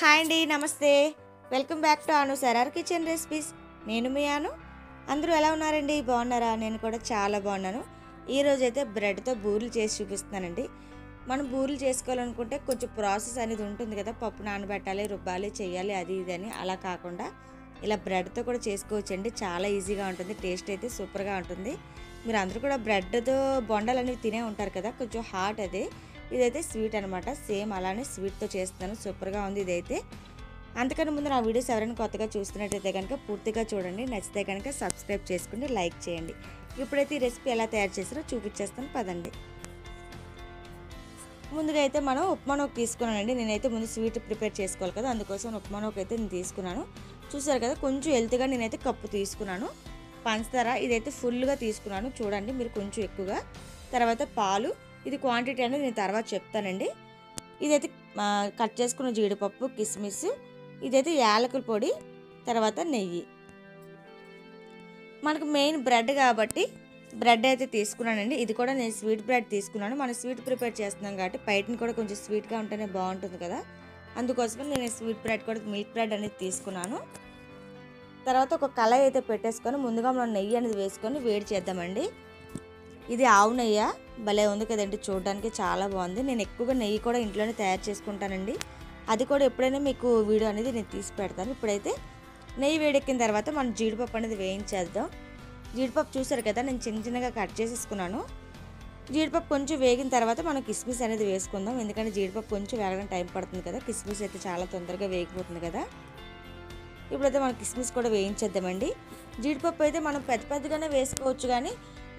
Hi అండి, నమస్తే. Welcome back to Anu సరార్ కిచెన్ రెసిపీస్. నేను మీ అను. అందరూ ఎలా ఉన్నారండి? బాగున్నారా? నేను కూడా చాలా బాగున్నాను. ఈరోజు అయితే బ్రెడ్తో బూరెలు చేసి చూపిస్తున్నానండి. మనం బూరెలు చేసుకోవాలనుకుంటే కొంచెం ప్రాసెస్ అనేది ఉంటుంది కదా, పప్పు నానబెట్టాలి, రుబ్బాలి, చేయాలి, అది ఇది అని. అలా కాకుండా ఇలా బ్రెడ్తో కూడా చేసుకోవచ్చండి. చాలా ఈజీగా ఉంటుంది, టేస్ట్ అయితే సూపర్గా ఉంటుంది. మీరు అందరూ కూడా బ్రెడ్తో బొండాలు అనేవి తినే ఉంటారు కదా, కొంచెం హాట్ అది. ఇదైతే స్వీట్ అనమాట, సేమ్ అలానే స్వీట్తో చేస్తున్నాను. సూపర్గా ఉంది ఇదైతే. అంతకన్నా ముందు నా వీడియోస్ ఎవరైనా కొత్తగా చూస్తున్నట్టయితే కనుక పూర్తిగా చూడండి, నచ్చితే కనుక సబ్స్క్రైబ్ చేసుకుని లైక్ చేయండి. ఇప్పుడైతే ఈ రెసిపీ ఎలా తయారు చేసారో చూపించేస్తాను, పదండి. ముందుగా అయితే మనం ఉప్మా నూక తీసుకున్నానండి. నేనైతే ముందు స్వీట్ ప్రిపేర్ చేసుకోవాలి కదా, అందుకోసం ఉప్మా నూక అయితే నేను తీసుకున్నాను. చూసారు కదా, కొంచెం హెల్త్గా నేనైతే కప్పు తీసుకున్నాను. పంచదార ఇదైతే ఫుల్గా తీసుకున్నాను, చూడండి మీరు, కొంచెం ఎక్కువగా. తర్వాత పాలు, ఇది క్వాంటిటీ అనేది నేను తర్వాత చెప్తానండి. ఇదైతే కట్ చేసుకున్న జీడిపప్పు, కిస్మిస్, ఇదైతే యాలకుల పొడి, తర్వాత నెయ్యి. మనకు మెయిన్ బ్రెడ్ కాబట్టి బ్రెడ్ అయితే తీసుకున్నానండి. ఇది కూడా నేను స్వీట్ బ్రెడ్ తీసుకున్నాను. మనం స్వీట్ ప్రిపేర్ చేస్తున్నాం కాబట్టి బయటని కూడా కొంచెం స్వీట్గా ఉంటేనే బాగుంటుంది కదా, అందుకోసమే నేను స్వీట్ బ్రెడ్ కూడా, మిల్క్ బ్రెడ్ అనేది తీసుకున్నాను. తర్వాత ఒక కళాయి అయితే పెట్టేసుకొని ముందుగా మనం నెయ్యి అనేది వేసుకొని వేడి చేద్దామండి. ఇది ఆవు నెయ్యి, భలే ఉంది కదండి, చూడడానికి చాలా బాగుంది. నేను ఎక్కువగా నెయ్యి కూడా ఇంట్లోనే తయారు చేసుకుంటానండి. అది కూడా ఎప్పుడైనా మీకు వీడియో అనేది నేను తీసి పెడతాను. ఇప్పుడైతే నెయ్యి వేడెక్కిన తర్వాత మనం జీడిపప్పు అనేది వేయించేద్దాం. జీడిపప్పు చూసారు కదా, నేను చిన్న చిన్నగా కట్ చేసేసుకున్నాను. జీడిపప్పు కొంచెం వేగిన తర్వాత మనం కిస్మిస్ అనేది వేసుకుందాం, ఎందుకంటే జీడిపప్పు కొంచెం వేగడం టైం పడుతుంది కదా, కిస్మిస్ అయితే చాలా తొందరగా వేగిపోతుంది కదా. ఇప్పుడైతే మనం కిస్మిస్ కూడా వేయించేద్దామండి. జీడిపప్పు అయితే మనం పెద్ద పెద్దగానే వేసుకోవచ్చు, కానీ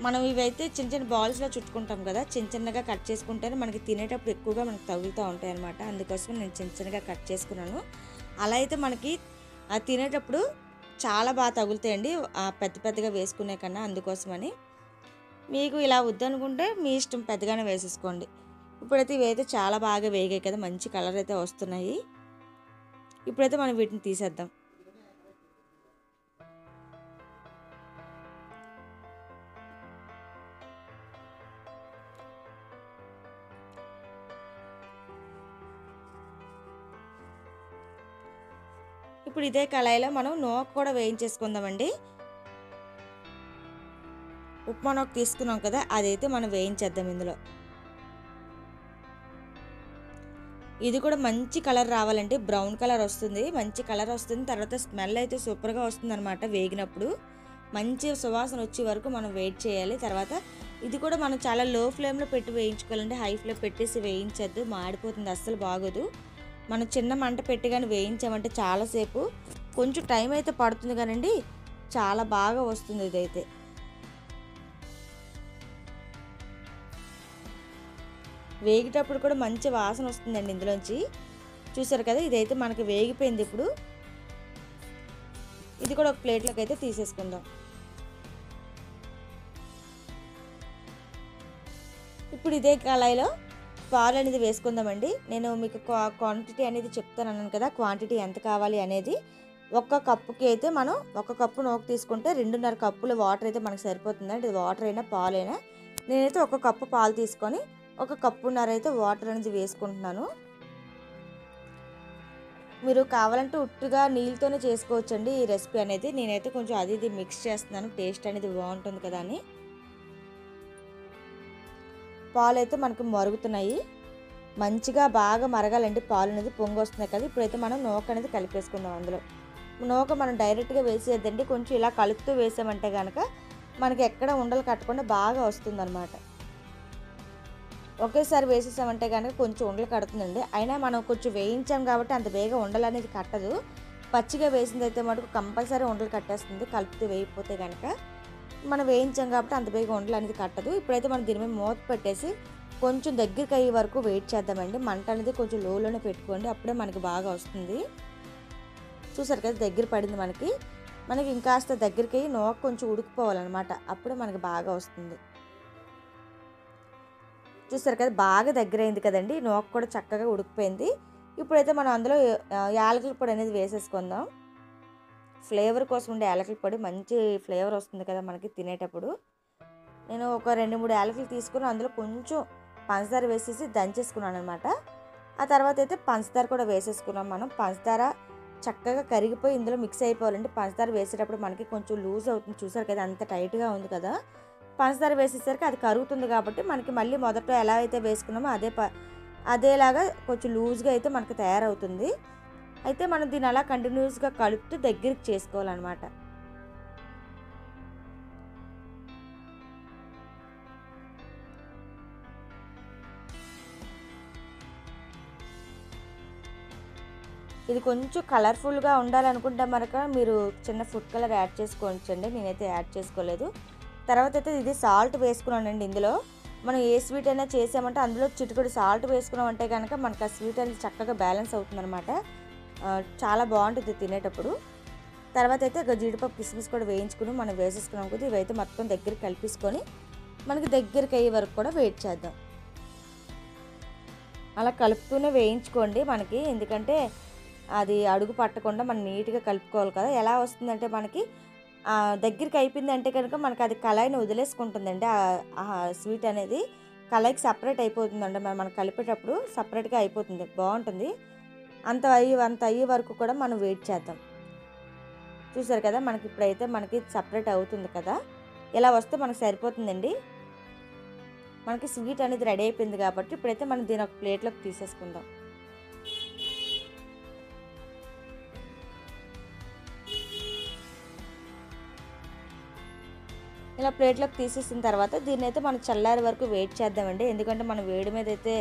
మనం ఇవైతే చిన్న చిన్న బాల్స్లో చుట్టుకుంటాం కదా, చిన్న చిన్నగా కట్ చేసుకుంటేనే మనకి తినేటప్పుడు ఎక్కువగా మనకు తగులుతూ ఉంటాయి అన్నమాట. అందుకోసం నేను చిన్న చిన్నగా కట్ చేసుకున్నాను. అలా అయితే మనకి తినేటప్పుడు చాలా బాగా తగులుతాయండి, పెద్ద పెద్దగా వేసుకునే కన్నా. అందుకోసమని మీకు ఇలా వద్దనుకుంటే మీ ఇష్టం, పెద్దగానే వేసేసుకోండి. ఇప్పుడైతే ఇవైతే చాలా బాగా వేగాయి కదా, మంచి కలర్ అయితే వస్తున్నాయి. ఇప్పుడైతే మనం వీటిని తీసేద్దాం. ఇప్పుడు ఇదే కళాయిలో మనం నూక కూడా వేయించేసుకుందామండి. ఉప్మా నూక తీసుకున్నాం కదా, అదైతే మనం వేయించేద్దాం ఇందులో. ఇది కూడా మంచి కలర్ రావాలండి, బ్రౌన్ కలర్ వస్తుంది, మంచి కలర్ వస్తుంది. తర్వాత స్మెల్ అయితే సూపర్గా వస్తుంది అనమాట. వేగినప్పుడు మంచి సువాసన వచ్చే వరకు మనం వెయిట్ చేయాలి. తర్వాత ఇది కూడా మనం చాలా లో ఫ్లేమ్లో పెట్టి వేయించుకోవాలండి, హై ఫ్లేమ్ పెట్టేసి వేయించద్దు, మాడిపోతుంది, అస్సలు బాగోదు. మనం చిన్న మంట పెట్టి కానీ వేయించామంటే చాలాసేపు, కొంచెం టైం అయితే పడుతుంది కానండి, చాలా బాగా వస్తుంది ఇదైతే. వేగేటప్పుడు కూడా మంచి వాసన వస్తుందండి ఇందులోంచి. చూసారు కదా, ఇదైతే మనకి వేగిపోయింది. ఇప్పుడు ఇది కూడా ఒక ప్లేట్లోకి అయితే తీసేసుకుందాం. ఇప్పుడు ఇదే కళాయిలో పాలు అనేది వేసుకుందామండి. నేను మీకు క్వాంటిటీ అనేది చెప్తాను అన్నాను కదా, క్వాంటిటీ ఎంత కావాలి అనేది. ఒక్క కప్పుకి అయితే మనం ఒక కప్పు నూక తీసుకుంటే 2.5 కప్పుల వాటర్ అయితే మనకు సరిపోతుందండి. ఇది వాటర్ అయినా పాలైనా. నేనైతే ఒక కప్పు పాలు తీసుకొని 1 కప్పున్నర అయితే వాటర్ అనేది వేసుకుంటున్నాను. మీరు కావాలంటే ఉట్టుగా నీళ్ళతోనే చేసుకోవచ్చండి ఈ రెసిపీ అనేది. నేనైతే కొంచెం అది ఇది మిక్స్ చేస్తున్నాను, టేస్ట్ అనేది బాగుంటుంది కదా అని. పాలు అయితే మనకు మరుగుతున్నాయి, మంచిగా బాగా మరగాలండి పాలు అనేది, పొంగి వస్తున్నాయి కదా. ఇప్పుడైతే మనం నూక అనేది కలిపేసుకుందాం. అందులో నూక మనం డైరెక్ట్గా వేసేద్దండి, కొంచెం ఇలా కలుపుతూ వేసామంటే కనుక మనకి ఎక్కడ ఉండలు కట్టకుండా బాగా వస్తుందన్నమాట. ఒకేసారి వేసేసామంటే కనుక కొంచెం ఉండలు కడుతుందండి. అయినా మనం కొంచెం వేయించాం కాబట్టి అంత వేగం ఉండలు అనేది కట్టదు. పచ్చిగా వేసింది అయితే మటుకు కంపల్సరీ ఉండలు కట్టేస్తుంది, కలుపుతూ వేయిపోతే కనుక. మనం వేయించాం కాబట్టి అంత వేగం ఉండలు అనేది కట్టదు. ఇప్పుడైతే మనం దీని మీద మూత పెట్టేసి కొంచెం దగ్గరికి అయ్యే వరకు వెయిట్ చేద్దామండి. మంట అనేది కొంచెం లోలోనే పెట్టుకోండి, అప్పుడే మనకి బాగా వస్తుంది. చూసారు కదా, దగ్గర పడింది మనకి. ఇంకాస్త దగ్గరికి అయ్యి నూక కొంచెం ఉడికిపోవాలన్నమాట, అప్పుడే మనకి బాగా వస్తుంది. చూసారు కదా, బాగా దగ్గర అయింది కదండి, నూక కూడా చక్కగా ఉడికిపోయింది. ఇప్పుడైతే మనం అందులో యాలకుల పొడి అనేది వేసేసుకుందాం. ఫ్లేవర్ కోసం ఉండే యాలకుల పొడి, మంచి ఫ్లేవర్ వస్తుంది కదా మనకి తినేటప్పుడు. నేను ఒక 2-3 యాలకులు తీసుకుని అందులో కొంచెం పంచదార వేసేసి దంచేసుకున్నాను అనమాట. ఆ తర్వాత అయితే పంచదార కూడా వేసేసుకున్నాం. మనం పంచదార చక్కగా కరిగిపోయి ఇందులో మిక్స్ అయిపోవాలండి. పంచదార వేసేటప్పుడు మనకి కొంచెం లూజ్ అవుతుంది, చూసారు కదా అంత టైట్గా ఉంది కదా. పంచదార వేసేసరికి అది కరుగుతుంది కాబట్టి మనకి మళ్ళీ మొదట్లో ఎలా అయితే వేసుకున్నామో అదేలాగా కొంచెం లూజ్గా అయితే మనకి తయారవుతుంది. అయితే మనం దీన్ని అలా కంటిన్యూస్గా కలుపుతూ దగ్గరికి చేసుకోవాలన్నమాట. ఇది కొంచెం కలర్ఫుల్గా ఉండాలనుకుంటే మనక మీరు చిన్న ఫుడ్ కలర్ యాడ్ చేసుకోవచ్చండి. నేనైతే యాడ్ చేసుకోలేదు. తర్వాత అయితే ఇది సాల్ట్ వేసుకున్నానండి. ఇందులో మనం ఏ స్వీట్ అయినా చేసామంటే అందులో చిటికెడు సాల్ట్ వేసుకున్నామంటే కనుక మనకు ఆ స్వీట్ అనేది చక్కగా బ్యాలెన్స్ అవుతుందన్నమాట. చాలా బాగుంటుంది తినేటప్పుడు. తర్వాత అయితే జీడిపప్పు కిస్మిస్ కూడా వేయించుకుని మనం వేసేసుకున్నాం కదా. ఇవైతే మొత్తం దగ్గరికి కలిపేసుకొని మనకి దగ్గరికి అయ్యే వరకు కూడా వెయిట్ చేద్దాం. అలా కలుపుతూనే వేయించుకోండి మనకి, ఎందుకంటే అది అడుగు పట్టకుండా మనం నీట్గా కలుపుకోవాలి కదా. ఎలా వస్తుందంటే మనకి దగ్గరికి అయిపోయిందంటే కనుక మనకి అది కళాయిని వదిలేసుకుంటుందండి. ఆ స్వీట్ అనేది కళాయికి సపరేట్ అయిపోతుందండి. మనం కలిపేటప్పుడు సపరేట్గా అయిపోతుంది, బాగుంటుంది. అంత అయ్యే వరకు కూడా మనం వెయిట్ చేద్దాం. చూసారు కదా మనకి ఇప్పుడైతే మనకి సపరేట్ అవుతుంది కదా. ఇలా వస్తే మనకు సరిపోతుందండి. మనకి స్వీట్ అనేది రెడీ అయిపోయింది కాబట్టి ఇప్పుడైతే మనం దీని ఒక ప్లేట్లోకి తీసేసుకుందాం. ఇలా ప్లేట్లోకి తీసేసిన తర్వాత దీన్ని అయితే మనం చల్లారి వరకు వెయిట్ చేద్దామండి. ఎందుకంటే మనం వేడి మీద అయితే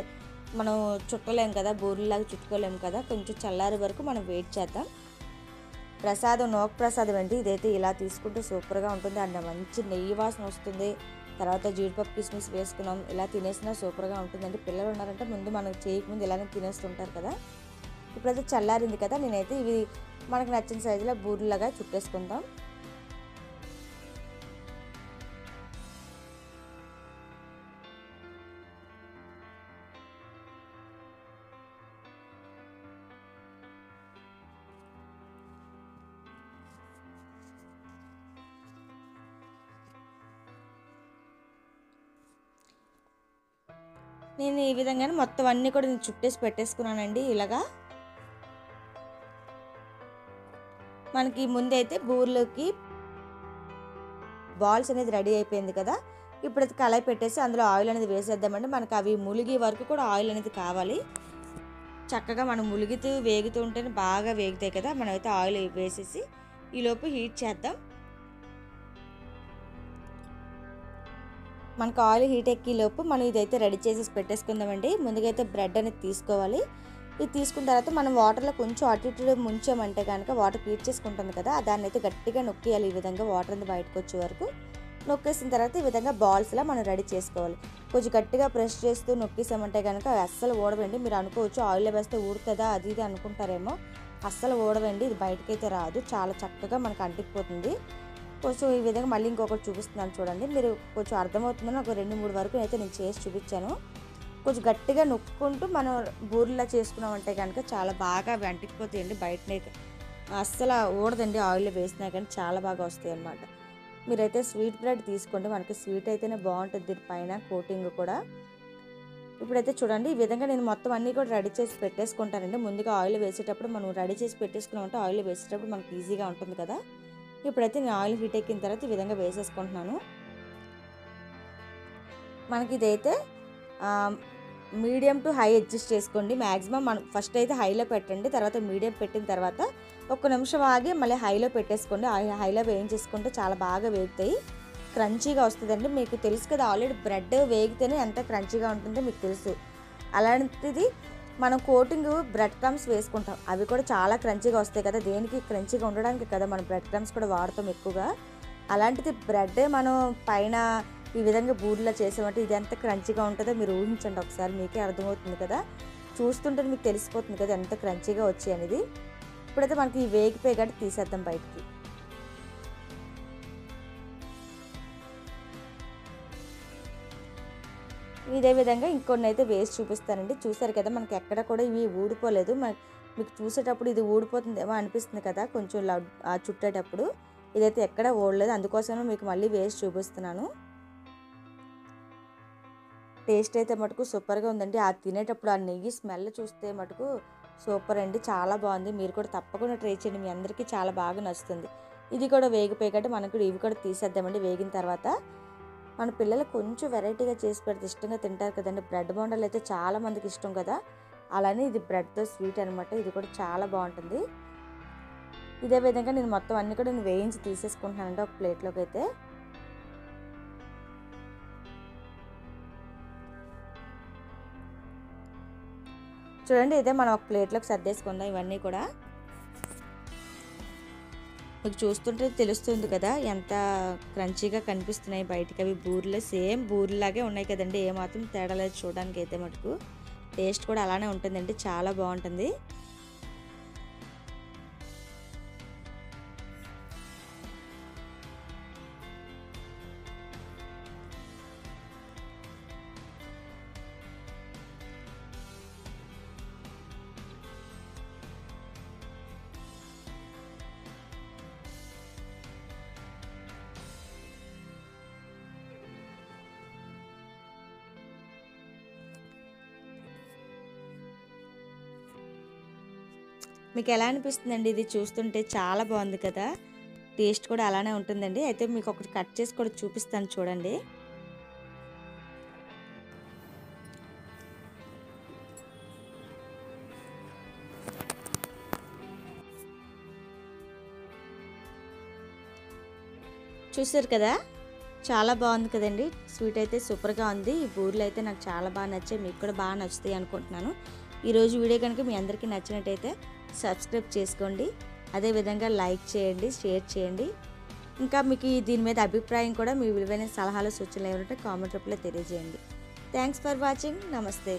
మనం చుట్టలేము కదా, బూరెలాగా చుట్టుకోలేము కదా. కొంచెం చల్లారి వరకు మనం వెయిట్ చేద్దాం. ప్రసాదం నోక ప్రసాదం అండి. ఇదైతే ఇలా తీసుకుంటే సూపర్గా ఉంటుంది అండ్ మంచి నెయ్యి వాసన వస్తుంది. తర్వాత జీడిపప్పు కిస్మిస్ వేసుకున్నాం, ఇలా తినేసినా సూపర్గా ఉంటుందండి. పిల్లలు ఉన్నారంటే ముందు మనకు చేయకముందు ఇలానే తినేస్తుంటారు కదా. ఇప్పుడైతే చల్లారింది కదా, నేనైతే ఇవి మనకు నచ్చిన సైజులో బూరెలాగా చుట్టేసుకుందాం. నేను ఈ విధంగానే మొత్తం అన్నీ కూడా నేను చుట్టేసి పెట్టేసుకున్నానండి. ఇలాగా మనకి ముందైతే బూరెలోకి బాల్స్ అనేది రెడీ అయిపోయింది కదా. ఇప్పుడైతే కళాయి పెట్టేసి అందులో ఆయిల్ అనేది వేసేద్దామండి. మనకు అవి ములిగే వరకు కూడా ఆయిల్ అనేది కావాలి. చక్కగా మనం ములిగితూ వేగుతూ ఉంటేనే బాగా వేగుతాయి కదా. మనమైతే ఆయిల్ వేసేసి ఈలోపు హీట్ చేద్దాం. మనకు ఆయిల్ హీట్ ఎక్కేలోపు మనం ఇదైతే రెడీ చేసేసి పెట్టేసుకుందామండి. ముందుగా అయితే బ్రెడ్ అనేది తీసుకోవాలి. ఇది తీసుకున్న తర్వాత మనం వాటర్లో కొంచెం అటు ఇటు ముంచామంటే కనుక వాటర్ హీట్ చేసుకుంటుంది కదా, దాన్ని అయితే గట్టిగా నొక్కేయాలి. ఈ విధంగా వాటర్ అనేది బయటకు వచ్చే వరకు నొక్కేసిన తర్వాత ఈ విధంగా బాల్స్లా మనం రెడీ చేసుకోవాలి. కొంచెం గట్టిగా ప్రెస్ చేస్తూ నొక్కేసామంటే కనుక అస్సలు ఊడవండి. మీరు అనుకోవచ్చు ఆయిల్లో వేస్తే ఊడుతుందా అది ఇది అనుకుంటారేమో. అస్సలు ఊడవండి, ఇది బయటకైతే రాదు, చాలా చక్కగా మనకు అంటికిపోతుంది. కొంచెం ఈ విధంగా మళ్ళీ ఇంకొకటి చూపిస్తున్నాను చూడండి, మీరు కొంచెం అర్థమవుతుందని ఒక 2-3 వరకు అయితే నేను చేసి చూపించాను. కొంచెం గట్టిగా నొక్కుంటూ మనం బూరెలా చేసుకున్నామంటే కనుక చాలా బాగా అవి అంటికిపోతాయండి. బయటనే అస్సలు ఊడదండి, ఆయిల్లో వేసినా కానీ చాలా బాగా వస్తాయి అన్నమాట. మీరైతే స్వీట్ బ్రెడ్ తీసుకోండి, మనకి స్వీట్ అయితేనే బాగుంటుంది. దీనిపైన కోటింగ్ కూడా ఇప్పుడైతే చూడండి ఈ విధంగా నేను మొత్తం అన్నీ కూడా రెడీ చేసి పెట్టేసుకుంటానండి. ముందుగా ఆయిల్ వేసేటప్పుడు మనం రెడీ చేసి పెట్టేసుకున్నామంటే ఆయిల్ వేసేటప్పుడు మనకి ఈజీగా ఉంటుంది కదా. ఇప్పుడైతే నేను ఆయిల్ హీట్ ఎక్కిన తర్వాత ఈ విధంగా వేసేసుకుంటున్నాను. మనకి ఇదైతే మీడియం టు హై అడ్జస్ట్ చేసుకోండి. మ్యాక్సిమం మనం ఫస్ట్ అయితే హైలో పెట్టండి, తర్వాత మీడియం పెట్టిన తర్వాత 1 నిమిషం ఆగి మళ్ళీ హైలో పెట్టేసుకోండి. హైలో వేయించేసుకుంటే చాలా బాగా వేగుతాయి, క్రంచీగా వస్తుందండి. మీకు తెలుసు కదా ఆల్రెడీ బ్రెడ్ వేగితేనే ఎంత క్రంచీగా ఉంటుందో మీకు తెలుసు. అలాంటిది మనం కోటింగ్ బ్రెడ్ క్రమ్స్ వేసుకుంటాం, అవి కూడా చాలా క్రంచీగా వస్తాయి కదా. దేనికి క్రంచీగా ఉండడానికి కదా మనం బ్రెడ్ క్రమ్స్ కూడా వాడతాం ఎక్కువగా. అలాంటిది బ్రెడ్ మనం పైన ఈ విధంగా బూరెలా చేసామంటే ఇది ఎంత క్రంచీగా ఉంటుందో మీరు ఊహించండి ఒకసారి, మీకే అర్థమవుతుంది కదా. చూస్తుంటే మీకు తెలిసిపోతుంది కదా ఎంత క్రంచీగా వచ్చాయి అనేది. ఇప్పుడైతే మనకి ఈ వేగిపోయి గట్టి తీసేద్దాం బయటికి. ఇదే విధంగా ఇంకొన్ని అయితే వేసి చూపిస్తానండి. చూసారు కదా మనకి ఎక్కడ కూడా ఇవి ఊడిపోలేదు. మీకు చూసేటప్పుడు ఇది ఊడిపోతుందేమో అనిపిస్తుంది కదా కొంచెం చుట్టేటప్పుడు, ఇదైతే ఎక్కడ ఊడలేదు. అందుకోసమే మీకు మళ్ళీ వేసి చూపిస్తున్నాను. టేస్ట్ అయితే మటుకు సూపర్గా ఉందండి. ఆ తినేటప్పుడు ఆ నెయ్యి స్మెల్ చూస్తే మటుకు సూపర్ అండి, చాలా బాగుంది. మీరు కూడా తప్పకుండా ట్రై చేయండి, మీ అందరికీ చాలా బాగా నచ్చుతుంది. ఇది కూడా వేగిపోయాక మనకు ఇవి కూడా తీసేద్దామండి. వేగిన తర్వాత మన పిల్లలు కొంచెం వెరైటీగా చేసి పెడితే ఇష్టంగా తింటారు కదండి. బ్రెడ్ బోండాలు అయితే చాలా మందికి ఇష్టం కదా, అలానే ఇది బ్రెడ్తో స్వీట్ అనమాట. ఇది కూడా చాలా బాగుంటుంది. ఇదే విధంగా నేను మొత్తం అన్నీ కూడా నేను వేయించి తీసేసుకుంటున్నానండి ఒక ప్లేట్లోకి అయితే. చూడండి, ఇదే మనం ఒక ప్లేట్లోకి సర్దేసుకుందాం ఇవన్నీ కూడా. మీకు చూస్తుంటే తెలుస్తుంది కదా ఎంత క్రంచీగా కనిపిస్తున్నాయి బయటికి. అవి బూరెలు సేమ్ బూరెలాగే ఉన్నాయి కదండి, ఏమాత్రం తేడా లేదు చూడడానికి అయితే మటుకు. టేస్ట్ కూడా అలానే ఉంటుందండి, చాలా బాగుంటుంది. మీకు ఎలా అనిపిస్తుందండి? ఇది చూస్తుంటే చాలా బాగుంది కదా, టేస్ట్ కూడా అలానే ఉంటుందండి. అయితే మీకు ఒకటి కట్ చేసి కూడా చూపిస్తాను చూడండి. చూసారు కదా, చాలా బాగుంది కదండి. స్వీట్ అయితే సూపర్గా ఉంది. ఈ బూరెలు అయితే నాకు చాలా బాగా నచ్చాయి, మీకు కూడా బాగా నచ్చుతాయి అనుకుంటున్నాను. ఈరోజు వీడియో కనుక మీ అందరికీ నచ్చినట్టయితే సబ్స్క్రైబ్ చేసుకోండి, అదేవిధంగా లైక్ చేయండి, షేర్ చేయండి. ఇంకా మీకు దీని మీద అభిప్రాయం కూడా, మీ విలువైన సలహాలు సూచనలు ఏమంటే కామెంట్ రూపంలో తెలియజేయండి. Thanks for watching. నమస్తే.